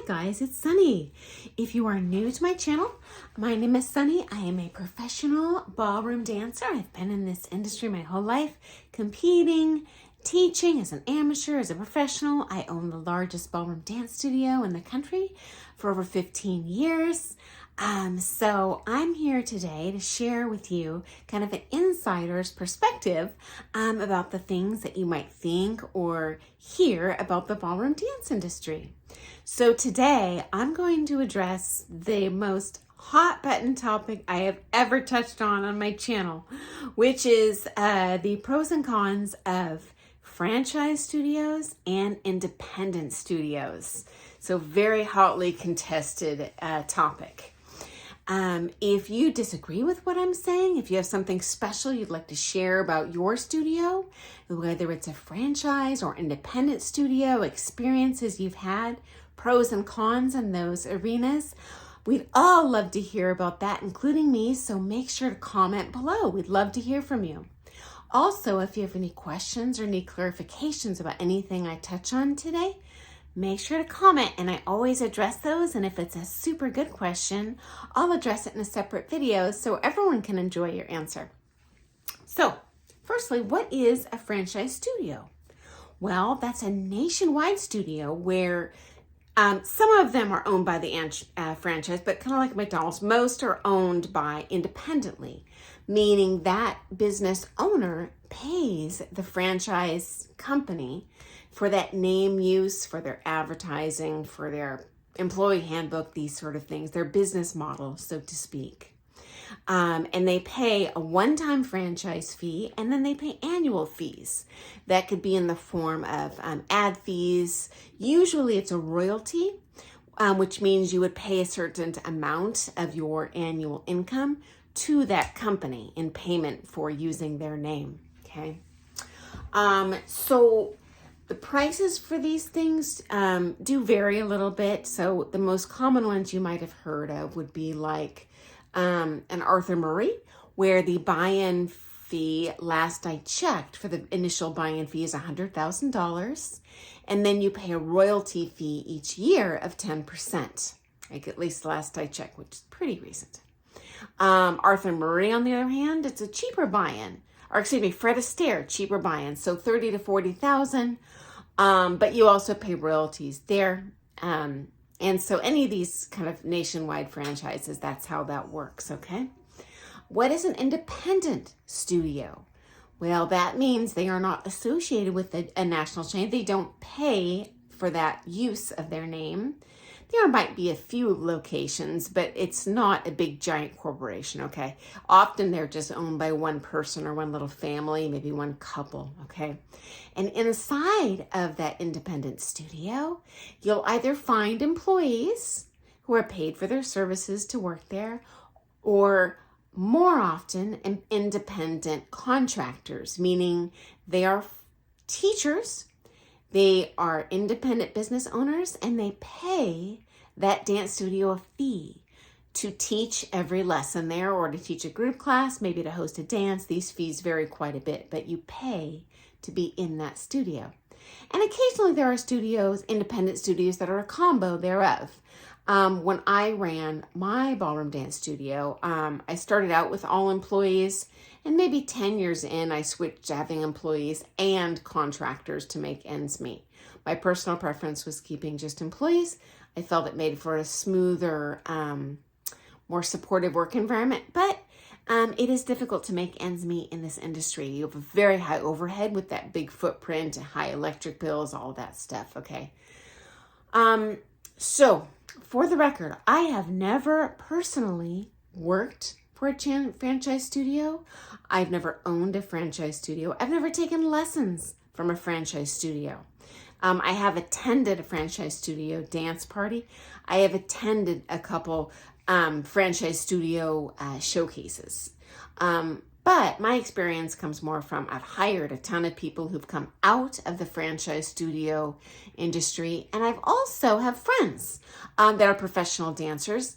guys, it's Sunny. If you are new to my channel, my name is Sunny. I am a professional ballroom dancer. I've been in this industry my whole life, competing, teaching as an amateur, as a professional. I own the largest ballroom dance studio in the country for over 15 years. So I'm here today to share with you kind of an insider's perspective about the things that you might think or hear about the ballroom dance industry. So today I'm going to address the most hot button topic I have ever touched on my channel, which is the pros and cons of franchise studios and independent studios. So very hotly contested topic. If you disagree with what I'm saying, if you have something special you'd like to share about your studio, whether it's a franchise or independent studio, experiences you've had, pros and cons in those arenas, we'd all love to hear about that, including me, so make sure to comment below. We'd love to hear from you. Also, if you have any questions or need clarifications about anything I touch on today, make sure to comment, and I always address those. And if it's a super good question, I'll address it in a separate video so everyone can enjoy your answer. So, firstly, what is a franchise studio? Well, that's a nationwide studio where some of them are owned by the franchise, but kind of like McDonald's, most are owned by independently, meaning that business owner pays the franchise company for that name use, for their advertising, for their employee handbook, these sort of things, their business model, so to speak. And they pay a one-time franchise fee, and then they pay annual fees. That could be in the form of ad fees. Usually it's a royalty, which means you would pay a certain amount of your annual income to that company in payment for using their name, okay? So the prices for these things do vary a little bit. So the most common ones you might have heard of would be like an Arthur Murray, where the buy-in fee, last I checked, for the initial buy-in fee is $100,000. And then you pay a royalty fee each year of 10%, like at least last I checked, which is pretty recent. Arthur Murray, on the other hand, it's a cheaper buy-in. Or excuse me, Fred Astaire, cheaper buy-in, so $30,000 to $40,000, but you also pay royalties there. And so any of these kind of nationwide franchises, that's how that works, okay? What is an independent studio? Well, that means they are not associated with a national chain. They don't pay for that use of their name. There might be a few locations, but it's not a big giant corporation, okay? Often they're just owned by one person or one little family, maybe one couple, okay? And inside of that independent studio, you'll either find employees who are paid for their services to work there, or more often, independent contractors, meaning they are teachers, they are independent business owners, and they pay that dance studio a fee to teach every lesson there, or to teach a group class, maybe to host a dance. These fees vary quite a bit, but you pay to be in that studio. And occasionally there are studios, independent studios, that are a combo thereof. When I ran my ballroom dance studio, I started out with all employees, and maybe 10 years in, I switched to having employees and contractors to make ends meet. My personal preference was keeping just employees. I felt it made for a smoother, more supportive work environment, but it is difficult to make ends meet in this industry. You have a very high overhead with that big footprint, high electric bills, all that stuff, okay? So, for the record, I have never personally worked for a franchise studio. I've never owned a franchise studio. I've never taken lessons from a franchise studio. I have attended a franchise studio dance party. I have attended a couple franchise studio showcases. But my experience comes more from, I've hired a ton of people who've come out of the franchise studio industry, and I've also have friends that are professional dancers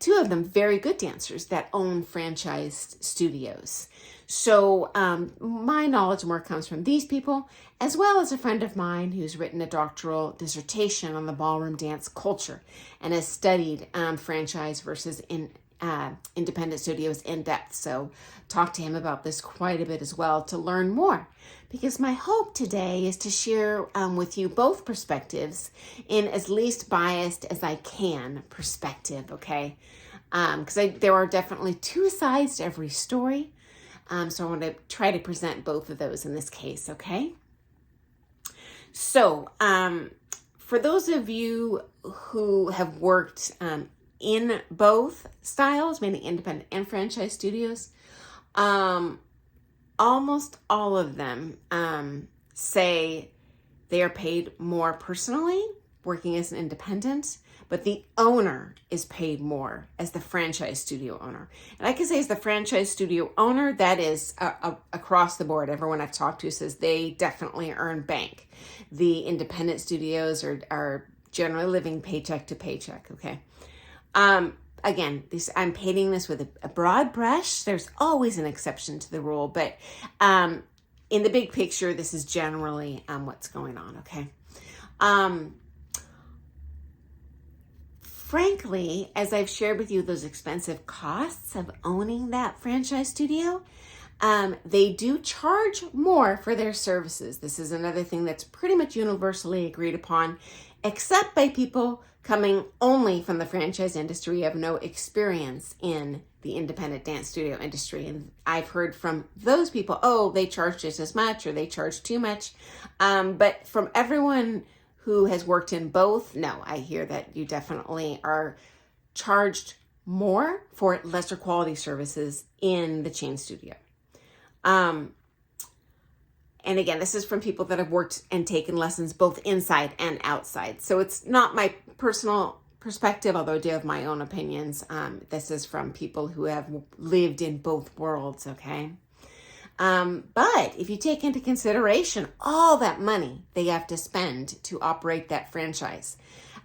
two of them very good dancers that own franchised studios. So my knowledge more comes from these people, as well as a friend of mine who's written a doctoral dissertation on the ballroom dance culture and has studied franchise versus independent studios in depth. So talk to him about this quite a bit as well to learn more, because my hope today is to share with you both perspectives in as least biased as I can perspective, okay? Because there are definitely two sides to every story. So I want to try to present both of those in this case, okay? So for those of you who have worked in both styles, meaning independent and franchise studios, almost all of them say they are paid more personally working as an independent, but the owner is paid more as the franchise studio owner. And I can say as the franchise studio owner, that is across the board. Everyone I've talked to says they definitely earn bank. The independent studios are generally living paycheck to paycheck, okay? Again, I'm painting this with a broad brush. There's always an exception to the rule, but in the big picture, this is generally what's going on, okay? Frankly, as I've shared with you those expensive costs of owning that franchise studio, they do charge more for their services. This is another thing that's pretty much universally agreed upon, except by people coming only from the franchise industry who have no experience in the independent dance studio industry. And I've heard from those people, oh, they charge just as much or they charge too much. But from everyone who has worked in both, no, I hear that you definitely are charged more for lesser quality services in the chain studio. And again, this is from people that have worked and taken lessons both inside and outside. So it's not my personal perspective, although I do have my own opinions. This is from people who have lived in both worlds, okay? But if you take into consideration all that money they have to spend to operate that franchise,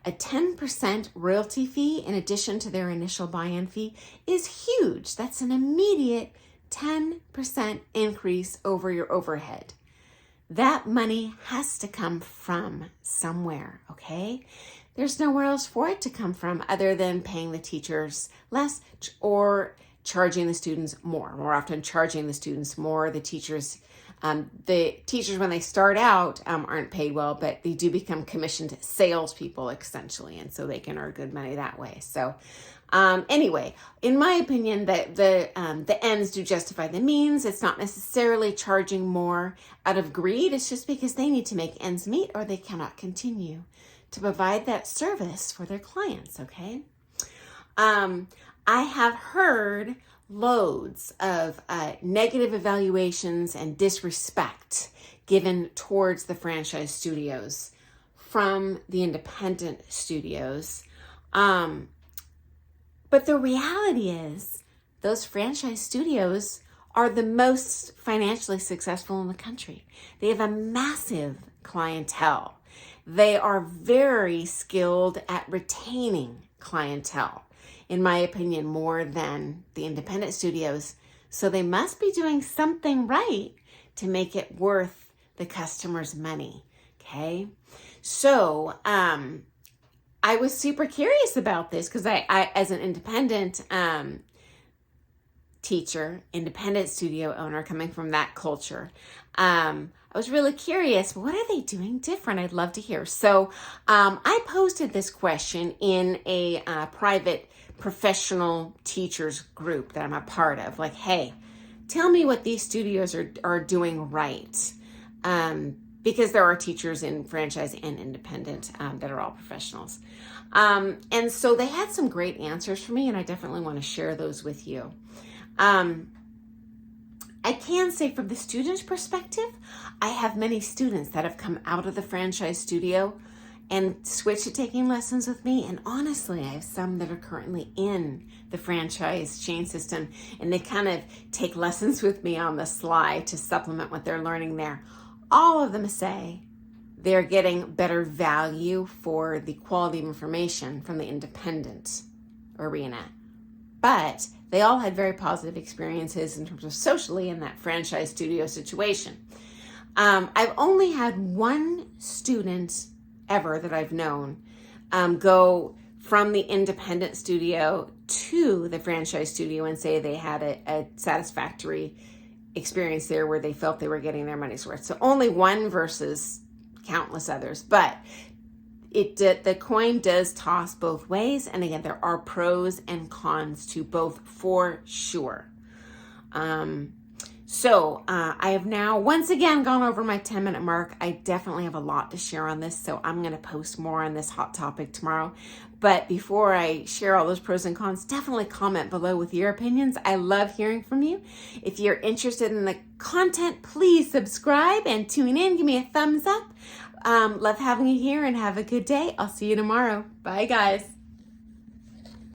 a 10% royalty fee in addition to their initial buy-in fee is huge. That's an immediate 10% increase over your overhead. That money has to come from somewhere, okay? There's nowhere else for it to come from other than paying the teachers less or charging the students more. More often charging the students more. The teachers when they start out aren't paid well, but they do become commissioned salespeople essentially, and so they can earn good money that way. So anyway, in my opinion, the ends do justify the means. It's not necessarily charging more out of greed. It's just because they need to make ends meet or they cannot continue to provide that service for their clients, okay? I have heard loads of negative evaluations and disrespect given towards the franchise studios from the independent studios. But the reality is those franchise studios are the most financially successful in the country. They have a massive clientele. They are very skilled at retaining clientele, in my opinion, more than the independent studios. So they must be doing something right to make it worth the customer's money, okay? So I was super curious about this because I as an independent teacher, independent studio owner coming from that culture, I was really curious, what are they doing different? I'd love to hear. So I posted this question in a private professional teachers group that I'm a part of. Like, hey, tell me what these studios are doing right. Because there are teachers in franchise and independent that are all professionals. And so they had some great answers for me, and I definitely want to share those with you. I can say from the student's perspective, I have many students that have come out of the franchise studio and switched to taking lessons with me. And honestly, I have some that are currently in the franchise chain system, and they kind of take lessons with me on the sly to supplement what they're learning there. All of them say they're getting better value for the quality of information from the independent arena but they all had very positive experiences in terms of socially in that franchise studio situation. I've only had one student ever that I've known go from the independent studio to the franchise studio and say they had a satisfactory experience there where they felt they were getting their money's worth. So only one versus countless others, but the coin does toss both ways. And again, there are pros and cons to both for sure. So I have now once again gone over my 10-minute mark. I definitely have a lot to share on this, so I'm going to post more on this hot topic tomorrow. But before I share all those pros and cons, definitely comment below with your opinions. I love hearing from you. If you're interested in the content, please subscribe and tune in. Give me a thumbs up. Love having you here and have a good day. I'll see you tomorrow. Bye, guys.